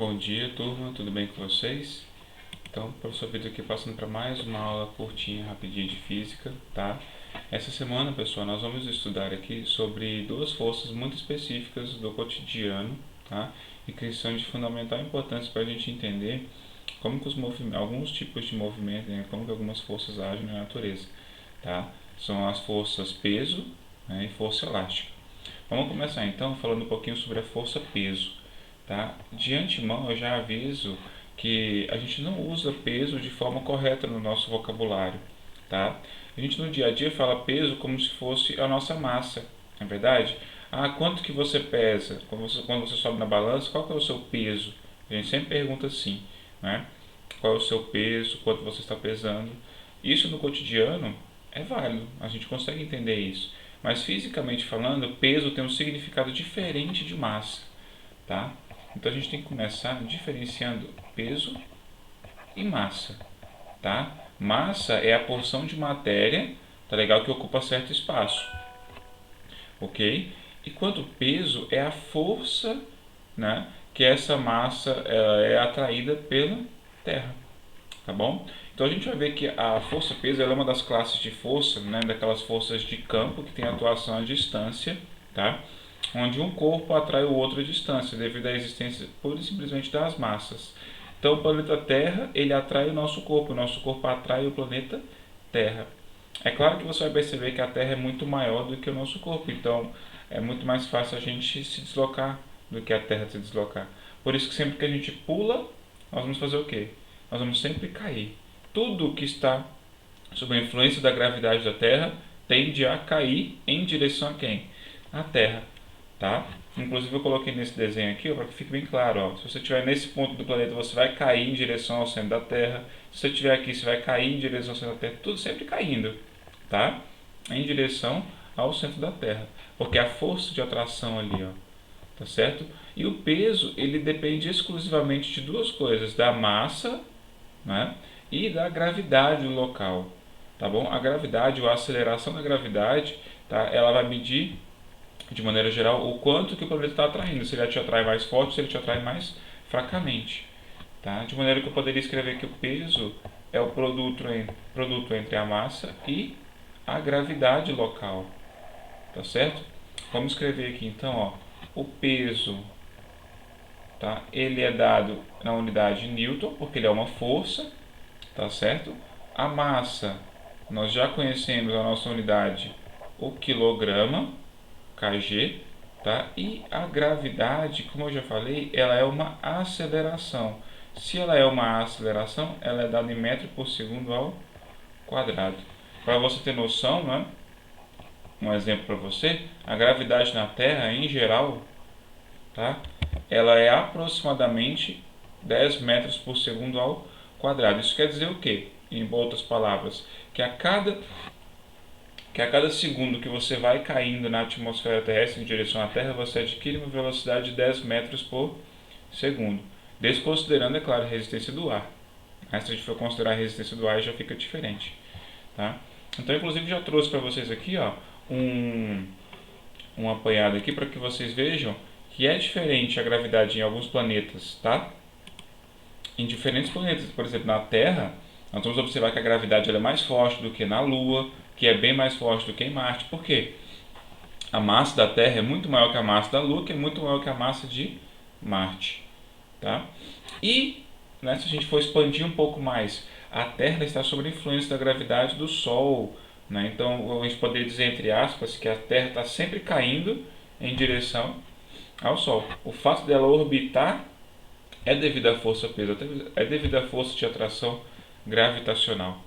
Bom dia, turma, tudo bem com vocês? Então, professor Vitor aqui passando para mais uma aula curtinha, rapidinha de física, tá? Essa semana, pessoal, nós vamos estudar aqui sobre duas forças muito específicas do cotidiano, tá? E que são de fundamental importância para a gente entender como que alguns tipos de movimento, né? Como que algumas forças agem na natureza, tá? São as forças peso, né, e força elástica. Vamos começar então falando um pouquinho sobre a força peso. Tá? De antemão, eu já aviso que a gente não usa peso de forma correta no nosso vocabulário. Tá? A gente no dia a dia fala peso como se fosse a nossa massa, não é verdade? Ah, quanto que você pesa? Quando você sobe na balança, qual que é o seu peso? A gente sempre pergunta assim, né? Qual é o seu peso, quanto você está pesando. Isso no cotidiano é válido, a gente consegue entender isso. Mas fisicamente falando, peso tem um significado diferente de massa, tá? Então a gente tem que começar diferenciando peso e massa, tá? Massa é a porção de matéria, tá legal, que ocupa certo espaço, ok? Enquanto peso é a força, né, que essa massa é atraída pela Terra, tá bom? Então a gente vai ver que a força peso ela é uma das classes de força, né, daquelas forças de campo que tem atuação à distância, tá? Onde um corpo atrai o outro à distância, devido à existência pura e simplesmente das massas. Então o planeta Terra ele atrai o nosso corpo atrai o planeta Terra. É claro que você vai perceber que a Terra é muito maior do que o nosso corpo, então é muito mais fácil a gente se deslocar do que a Terra se deslocar. Por isso que sempre que a gente pula, nós vamos fazer o quê? Nós vamos sempre cair. Tudo que está sob a influência da gravidade da Terra tende a cair em direção a quem? A Terra, tá? Inclusive eu coloquei nesse desenho aqui para que fique bem claro, ó. Se você estiver nesse ponto do planeta, você vai cair em direção ao centro da Terra. Se você estiver aqui, você vai cair em direção ao centro da Terra. Tudo sempre caindo, tá? Em direção ao centro da Terra, porque a força de atração ali, ó, tá certo? E o peso, ele depende exclusivamente de duas coisas, da massa, né, e da gravidade do local, tá bom? A gravidade, ou a aceleração da gravidade, tá? Ela vai medir, de maneira geral, o quanto que o planeta está atraindo, se ele te atrai mais forte, se ele te atrai mais fracamente, tá? De maneira que eu poderia escrever que o peso é o produto entre a massa e a gravidade local, tá certo? Vamos escrever aqui então, ó, o peso, tá? Ele é dado na unidade Newton, porque ele é uma força, tá certo? A massa, nós já conhecemos a nossa unidade, o quilograma, kg, tá? E a gravidade, como eu já falei, ela é uma aceleração. Se ela é uma aceleração, ela é dada em metro por segundo ao quadrado. Para você ter noção, né? Um exemplo para você, a gravidade na Terra, em geral, tá? Ela é aproximadamente 10 metros por segundo ao quadrado. Isso quer dizer o quê? Em outras palavras, que a cada segundo que você vai caindo na atmosfera terrestre em direção à Terra, você adquire uma velocidade de 10 metros por segundo. Desconsiderando, é claro, a resistência do ar. Mas se a gente for considerar a resistência do ar, já fica diferente. Tá? Então, inclusive, já trouxe para vocês aqui, ó, um apanhado aqui para que vocês vejam que é diferente a gravidade em alguns planetas, tá? Em diferentes planetas, por exemplo, na Terra, nós vamos observar que a gravidade é mais forte do que na Lua, que é bem mais forte do que em Marte. Por quê? A massa da Terra é muito maior que a massa da Lua, que é muito maior que a massa de Marte, tá? E, né, se a gente for expandir um pouco mais, a Terra está sob a influência da gravidade do Sol, né? Então, a gente poderia dizer, entre aspas, que a Terra está sempre caindo em direção ao Sol. O fato dela orbitar é devido à força peso, é devido à força de atração gravitacional.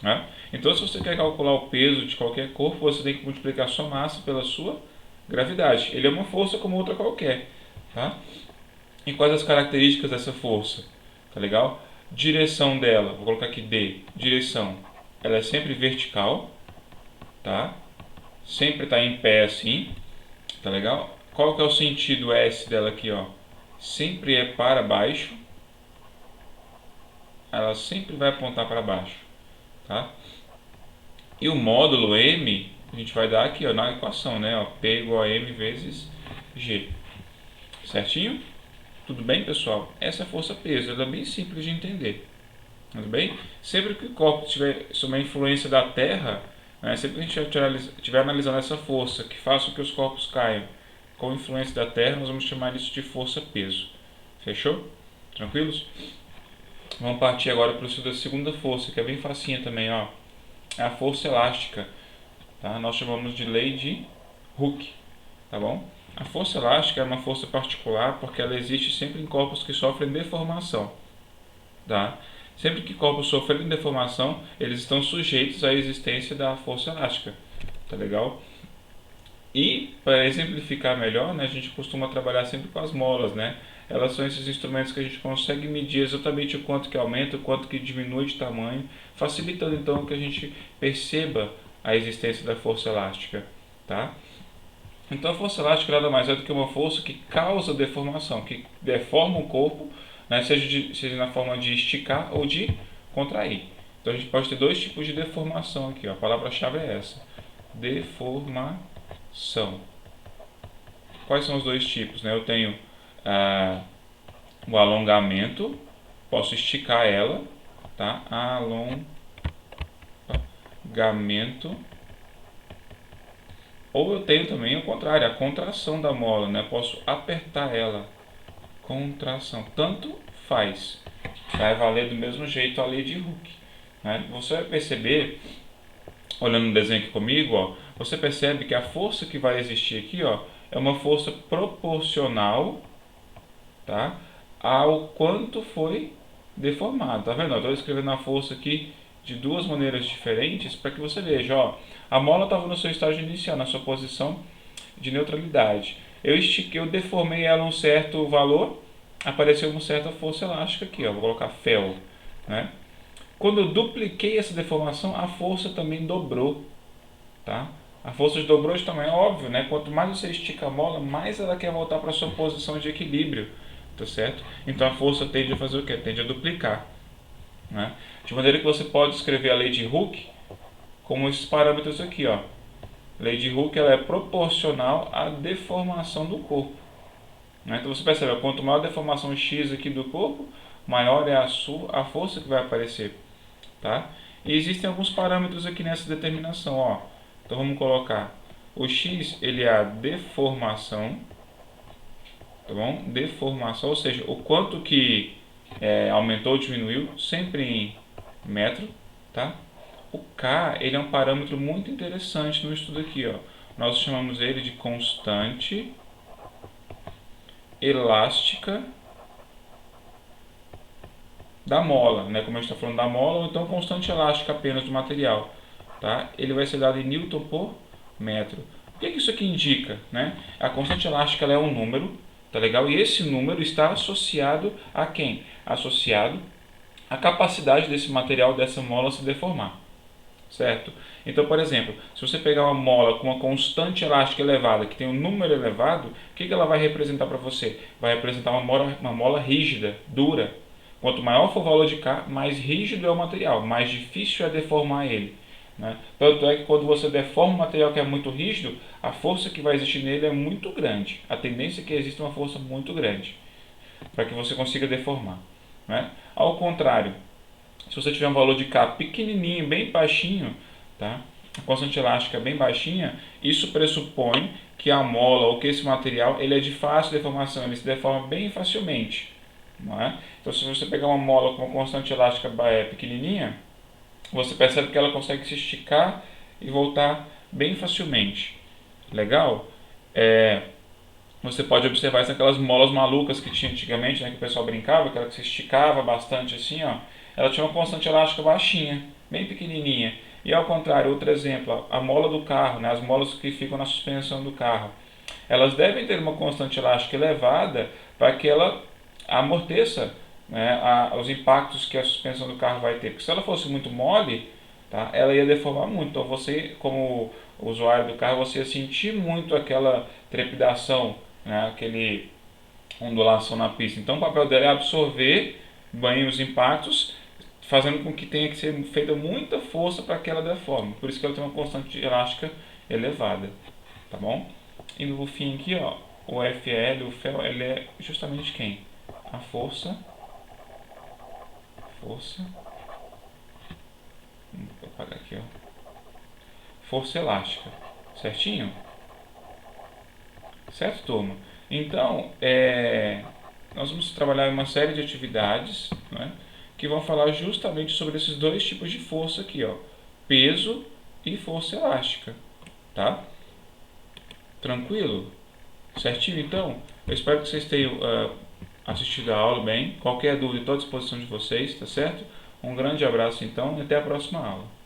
Né? Então, se você quer calcular o peso de qualquer corpo, você tem que multiplicar a sua massa pela sua gravidade. Ele é uma força como outra qualquer. Tá? E quais as características dessa força? Tá legal? Direção dela, vou colocar aqui D. Direção, ela é sempre vertical, tá? Sempre está em pé assim, tá legal? Qual que é o sentido S dela aqui, ó? Sempre é para baixo, ela sempre vai apontar para baixo, tá? E o módulo M, a gente vai dar aqui, ó, na equação, né? Ó, P igual a M vezes G, certinho? Tudo bem, pessoal? Essa é a força-peso, ela é bem simples de entender. Tudo bem? Sempre que o corpo tiver sob a influência da Terra, né, sempre que a gente estiver analisando essa força que faz com que os corpos caiam com influência da Terra, nós vamos chamar isso de força-peso. Fechou? Tranquilos? Vamos partir agora para o estudo da segunda força, que é bem facinha também, ó. É a força elástica, tá? Nós chamamos de lei de Hooke, tá bom? A força elástica é uma força particular porque ela existe sempre em corpos que sofrem deformação, tá? Sempre que corpos sofrem deformação, eles estão sujeitos à existência da força elástica, tá legal? E para exemplificar melhor, né, a gente costuma trabalhar sempre com as molas, né? Elas são esses instrumentos que a gente consegue medir exatamente o quanto que aumenta, o quanto que diminui de tamanho, facilitando então que a gente perceba a existência da força elástica, tá? Então a força elástica nada mais é do que uma força que causa deformação, que deforma o corpo, né, seja na forma de esticar ou de contrair. Então a gente pode ter dois tipos de deformação aqui, ó. A palavra-chave é essa: deformação. Quais são os dois tipos? Né? Eu tenho o alongamento, posso esticar ela, tá? Alongamento. Ou eu tenho também o contrário, a contração da mola, né? Posso apertar ela, contração. Tanto faz, vai valer do mesmo jeito a lei de Hooke, né? Você vai perceber, olhando no desenho aqui comigo, ó, você percebe que a força que vai existir aqui, ó, é uma força proporcional, tá, ao quanto foi deformado. Tá vendo? Estou escrevendo a força aqui de duas maneiras diferentes para que você veja. Ó, a mola estava no seu estágio inicial, na sua posição de neutralidade. Eu estiquei, eu deformei ela um certo valor, apareceu uma certa força elástica aqui. Ó, vou colocar fel, né? Quando eu dupliquei essa deformação, a força também dobrou, tá? A força dobrou de tamanho, óbvio, né? Quanto mais você estica a mola, mais ela quer voltar para a sua posição de equilíbrio, tá certo? Então a força tende a fazer o quê? Tende a duplicar, né? De maneira que você pode escrever a lei de Hooke como esses parâmetros aqui, ó. A lei de Hooke ela é proporcional à deformação do corpo, né? Então você percebe, quanto maior a deformação x aqui do corpo, maior é a força que vai aparecer, tá? E existem alguns parâmetros aqui nessa determinação, ó. Então vamos colocar o x, ele é a deformação, tá bom? Deformação, ou seja, o quanto que aumentou ou diminuiu, sempre em metro, tá? O k, ele é um parâmetro muito interessante no estudo aqui, ó. Nós chamamos ele de constante elástica da mola, né? Como a gente está falando da mola, ou então constante elástica apenas do material, tá? Ele vai ser dado em Newton por metro. O que isso aqui indica, né? A constante elástica ela é um número, tá legal? E esse número está associado a quem? Associado à capacidade desse material, dessa mola se deformar, certo? Então, por exemplo, se você pegar uma mola com uma constante elástica elevada, que tem um número elevado, o que ela vai representar para você? Vai representar uma mola rígida, dura. Quanto maior for o valor de K, mais rígido é o material, mais difícil é deformar ele, né? Tanto é que quando você deforma um material que é muito rígido, a força que vai existir nele é muito grande. A tendência é que exista uma força muito grande para que você consiga deformar, né? Ao contrário, se você tiver um valor de K pequenininho, bem baixinho, tá? A constante elástica bem baixinha, isso pressupõe que a mola ou que esse material ele é de fácil deformação, ele se deforma bem facilmente, não é? Então, se você pegar uma mola com uma constante elástica pequenininha, você percebe que ela consegue se esticar e voltar bem facilmente. Legal? Você pode observar isso naquelas molas malucas que tinha antigamente, né, que o pessoal brincava, aquela que se esticava bastante assim, ó. Ela tinha uma constante elástica baixinha, bem pequenininha. E ao contrário, outro exemplo, a mola do carro, né, as molas que ficam na suspensão do carro. Elas devem ter uma constante elástica elevada para que ela amorteça, né, os impactos que a suspensão do carro vai ter. Porque se ela fosse muito mole, tá, ela ia deformar muito. Então você, como usuário do carro, você ia sentir muito aquela trepidação, né, aquele ondulação na pista. Então o papel dela é absorver bem os impactos, fazendo com que tenha que ser feita muita força para que ela deforme. Por isso que ela tem uma constante elástica elevada, tá bom? E no fim aqui, ó, o FL, o fel, ele é justamente quem? a força, vou apagar aqui, ó, força elástica, certinho? Certo, turma? Então, nós vamos trabalhar uma série de atividades, né, que vão falar justamente sobre esses dois tipos de força aqui, ó, peso e força elástica, tá? Tranquilo? Certinho? Então, eu espero que vocês tenham assistido a aula bem. Qualquer dúvida, estou à disposição de vocês, tá certo? Um grande abraço então e até a próxima aula.